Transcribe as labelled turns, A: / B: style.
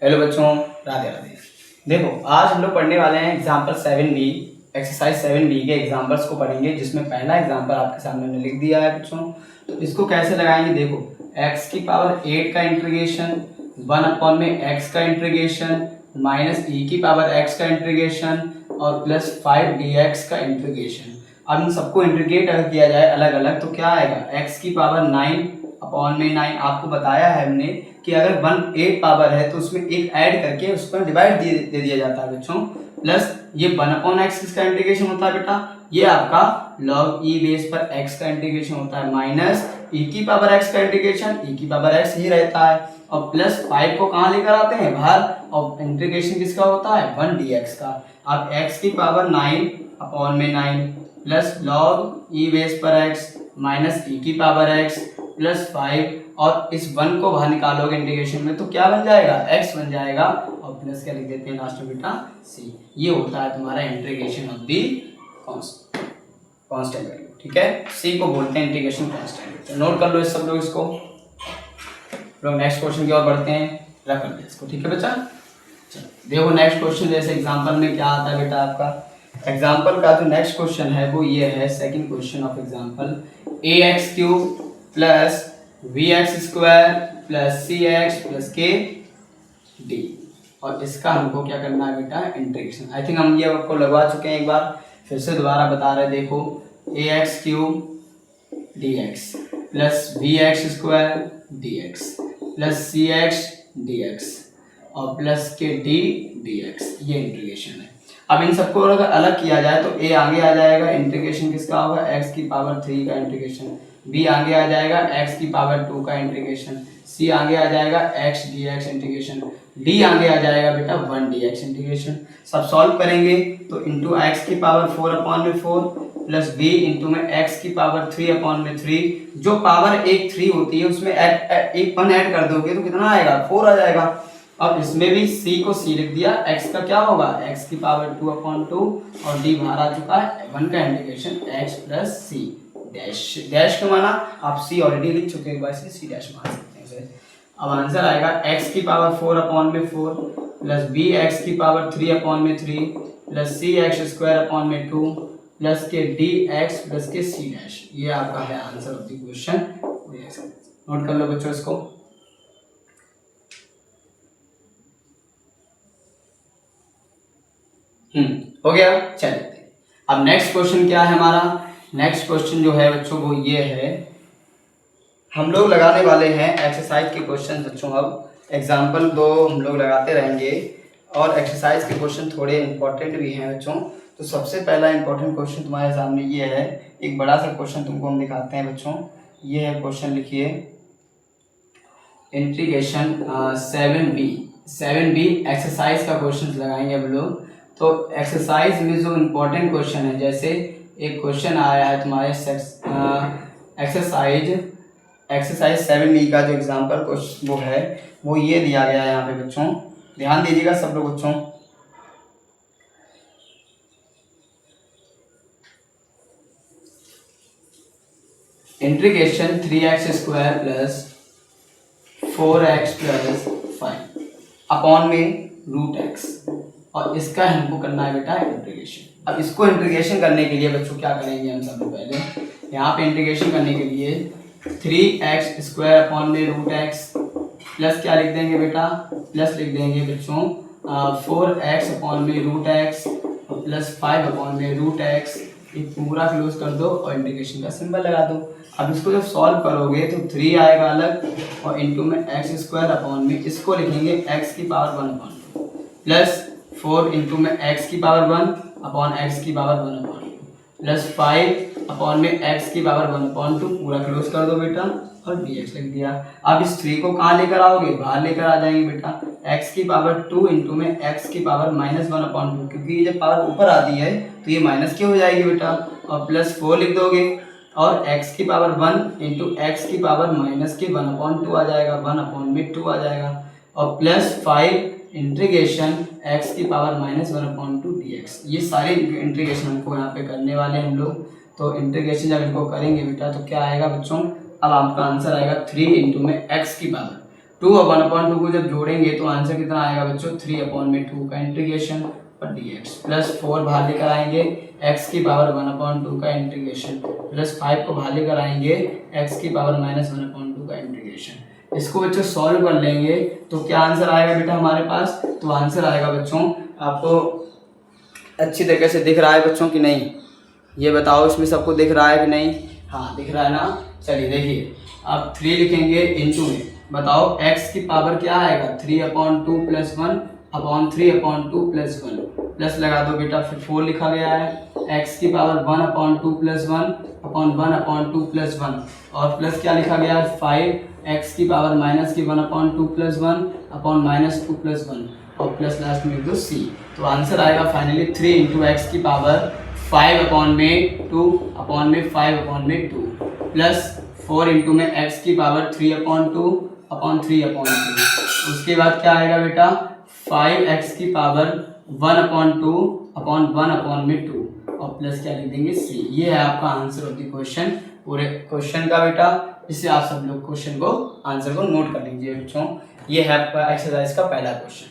A: Hello बच्चों, राधे राधे। देखो, आज हम लोग पढ़ने वाले हैं एग्जाम्पल 7B, एक्सरसाइज 7B के एग्जाम्पल्स को पढ़ेंगे, जिसमें पहला एग्जाम्पल आपके सामने मैंने लिख दिया है बच्चों। तो इसको कैसे लगाएंगे, देखो, x की पावर 8 का इंटीग्रेशन, 1 में x का इंटीग्रेशन, माइनस e की पावर x का इंटीग्रेशन और प्लस 5 dx का इंटीग्रेशन। अब इन सबको इंटीग्रेट अगर किया जाए अलग अलग तो क्या आएगा, x की पावर 9/9। आपको बताया है हमने कि अगर 1 पावर है तो उसमें एक ऐड करके उस पर डिवाइड दे दिया जाता है बच्चों। प्लस ये 1/x किसका इंटीग्रेशन होता है बेटा, ये आपका log e बेस पर x का इंटीग्रेशन होता है, माइनस e की पावर x का इंटीग्रेशन, e की पावर x ही रहता है, और प्लस 5 को कहाँ लेकर आते हैं बाहर, और इंटीग्रेशन किसका होता है 1 dx का। अब x की power 9/9 plus log e base पर x माइनस e की पावर x प्लस 5, और इस 1 को बाहर निकालोगे इंटीग्रेशन में तो क्या बन जाएगा, x बन जाएगा, और प्लस क्या लिख देते हैं लास्ट में बेटा, c। ये होता है तुम्हारा integration of the constant value. ठीक है, c को बोलते हैं इंटीग्रेशन कांस्टेंट। तो नोट कर लो इस सब लोग इसको। लोग नेक्स्ट क्वेश्चन की ओर बढ़ते हैं, रख लो इसको। ठीक है बच्चा, चलो देखो नेक्स्ट क्वेश्चन। जैसे एग्जांपल में क्या आता है बेटा, आपका एग्जांपल का जो नेक्स्ट क्वेश्चन है वो ये है, second question of example, ax³ plus vx² plus cx plus k d, और इसका हमको क्या करना है बेटा, इंटीग्रेशन। आई थिंक हम ये आपको लगवा चुके हैं एक बार, फिर से दोबारा बता रहे। देखो, ax³ dx plus vx² dx plus cx dx और प्लस के d dx, ये इंटीग्रेशन है। अब इन सबको अगर अलग किया जाए तो a आगे आ जाएगा, इंटीग्रेशन किसका होगा, x की पावर 3 का इंटीग्रेशन, b आगे आ जाएगा x की पावर 2 का इंटीग्रेशन, c आगे आ जाएगा x dx इंटीग्रेशन, d आगे आ जाएगा बेटा 1 dx इंटीग्रेशन। सब सॉल्व करेंगे तो इंटू x की पावर 4/4 प्लस b इंटू में x की पावर 3/3, जो पावर एक 3 होती है उसमें एक 1 ऐड कर दोगे तो कितना आएगा, 4 आ जाएगा। अब इसमें भी c को c लिख दिया, x का क्या होगा, x की पावर 2/2 और d बाहर आ चुका है 1 का integration x plus c dash. Dash का माना आप c ऑलरेडी लिख चुके हैं, वैसे c डैश मान सकते हैं इसे। अब आंसर आएगा x की पावर 4/4 प्लस b x की power 3/3 plus c x² 2 plus के d x प्लस के c डैश। ये आपका है answer of the question. Note कर लो बच्चों इसको। हो गया, चलिए अब नेक्स्ट क्वेश्चन क्या है हमारा। नेक्स्ट क्वेश्चन जो है बच्चों वो ये है, हम लोग लगाने वाले हैं एक्सरसाइज के क्वेश्चन बच्चों। अब एग्जाम्पल 2 हम लोग लगाते रहेंगे और एक्सरसाइज के क्वेश्चन थोड़े इंपॉर्टेंट भी हैं बच्चों। तो सबसे पहला इंपॉर्टेंट क्वेश्चन तुम्हारे सामने ये है, एक बड़ा सा क्वेश्चन तुमको हम दिखाते हैं बच्चों। ये है क्वेश्चन, लिखिए इंटीग्रेशन 7B एक्सरसाइज का क्वेश्चन लगाएंगे हम लोग। तो एक्सरसाइज में जो इम्पोर्टेंट क्वेश्चन है, जैसे एक क्वेश्चन आया है तुम्हारे एक्सरसाइज 7B का जो एग्जाम्पल क्वेश्चन वो है, वो ये दिया गया है यहाँ पे बच्चों। ध्यान दीजिएगा सब लोग बच्चों। Integration 3x² plus 4x plus 5 upon में √x, और इसका हमको करना है बेटा इंटीग्रेशन। अब इसको इंटीग्रेशन करने के लिए बच्चों क्या करेंगे, हम सबसे पहले यहाँ पे इंटीग्रेशन करने के लिए 3x² अपॉन में √x प्लस क्या लिख देंगे बेटा, प्लस लिख देंगे बच्चों 4x अपॉन में √x प्लस 5 अपॉन में √x। ये पूरा क्लोज कर दो और इंटीग्रेशन का सिंबल लगा दो। अब इसको जब सॉल्व करोगे तो 3 आएगा अलग, और इंटू में x² अपॉन में इसको लिखेंगे x की पावर 1/2 प्लस 4 इंटू में x की पावर 1 अपॉन x की पावर 1/2 प्लस 5 अपॉन में x की पावर 1/2। पूरा क्लोज कर दो बेटा और dx लिख दिया। अब इस 3 को कहाँ लेकर आओगे, बाहर लेकर आ जाएंगे बेटा। x की पावर 2 इंटू में x की पावर -1/2, क्योंकि जब पावर ऊपर आती है तो ये माइनस क्यों हो जाएगी बेटा, और प्लस 4 लिख दोगे, और x की पावर 1 इंटू x की पावर -1/2 आ जाएगा, 1/2 आ जाएगा, और प्लस 5 इंटीग्रेशन x की पावर -1/2 dx। ये सारे इंटीग्रेशन हमको यहाँ पे करने वाले हम लोग। तो इंटीग्रेशन जब इनको करेंगे बेटा तो क्या आएगा बच्चों, अब आपका आंसर आएगा 3 इंटू में x की पावर 2 और 1/2 को जब जोड़ेंगे तो आंसर कितना आएगा बच्चों 3/2 का इंटीग्रेशन और dx प्लस 4 बाहर लेकर आएंगे x की पावर 1/2 का इंटीग्रेशन प्लस 5 को बाहर लेकर आएंगे x की पावर -1/2 का इंटीग्रेशन। इसको बच्चों सॉल्व कर लेंगे तो क्या आंसर आएगा बेटा हमारे पास? तो आंसर आएगा बच्चों, आपको अच्छी तरीके से दिख रहा है बच्चों कि नहीं, ये बताओ इसमें सबको दिख रहा है कि नहीं? हाँ दिख रहा है ना। चलिए देखिए आप 3 लिखेंगे इंटू में, बताओ x की पावर क्या आएगा 3/2 प्लस 1/3/2 प्लस 1 प्लस लगा दो बेटा, फिर 4 लिखा गया है x की पावर 1/2 प्लस 1/1/2 प्लस 1 और प्लस क्या लिखा गया है 5 x की पावर माइनस की 1/2 प्लस 1/-2 प्लस 1 और प्लस लास्ट में दो c। तो आंसर आएगा फाइनली 3 इंटू एक्स की पावर 5/2 प्लस 4 इंटू में x की पावर 3/2 उसके बाद क्या आएगा बेटा 5x की पावर 1/2 और प्लस क्या लिख देंगे c। ये है आपका आंसर ऑफ द क्वेश्चन, पूरे क्वेश्चन का बेटा। इससे आप सब लोग क्वेश्चन को आंसर को नोट कर लीजिए बच्चों। ये है आपका एक्सरसाइज का पहला क्वेश्चन।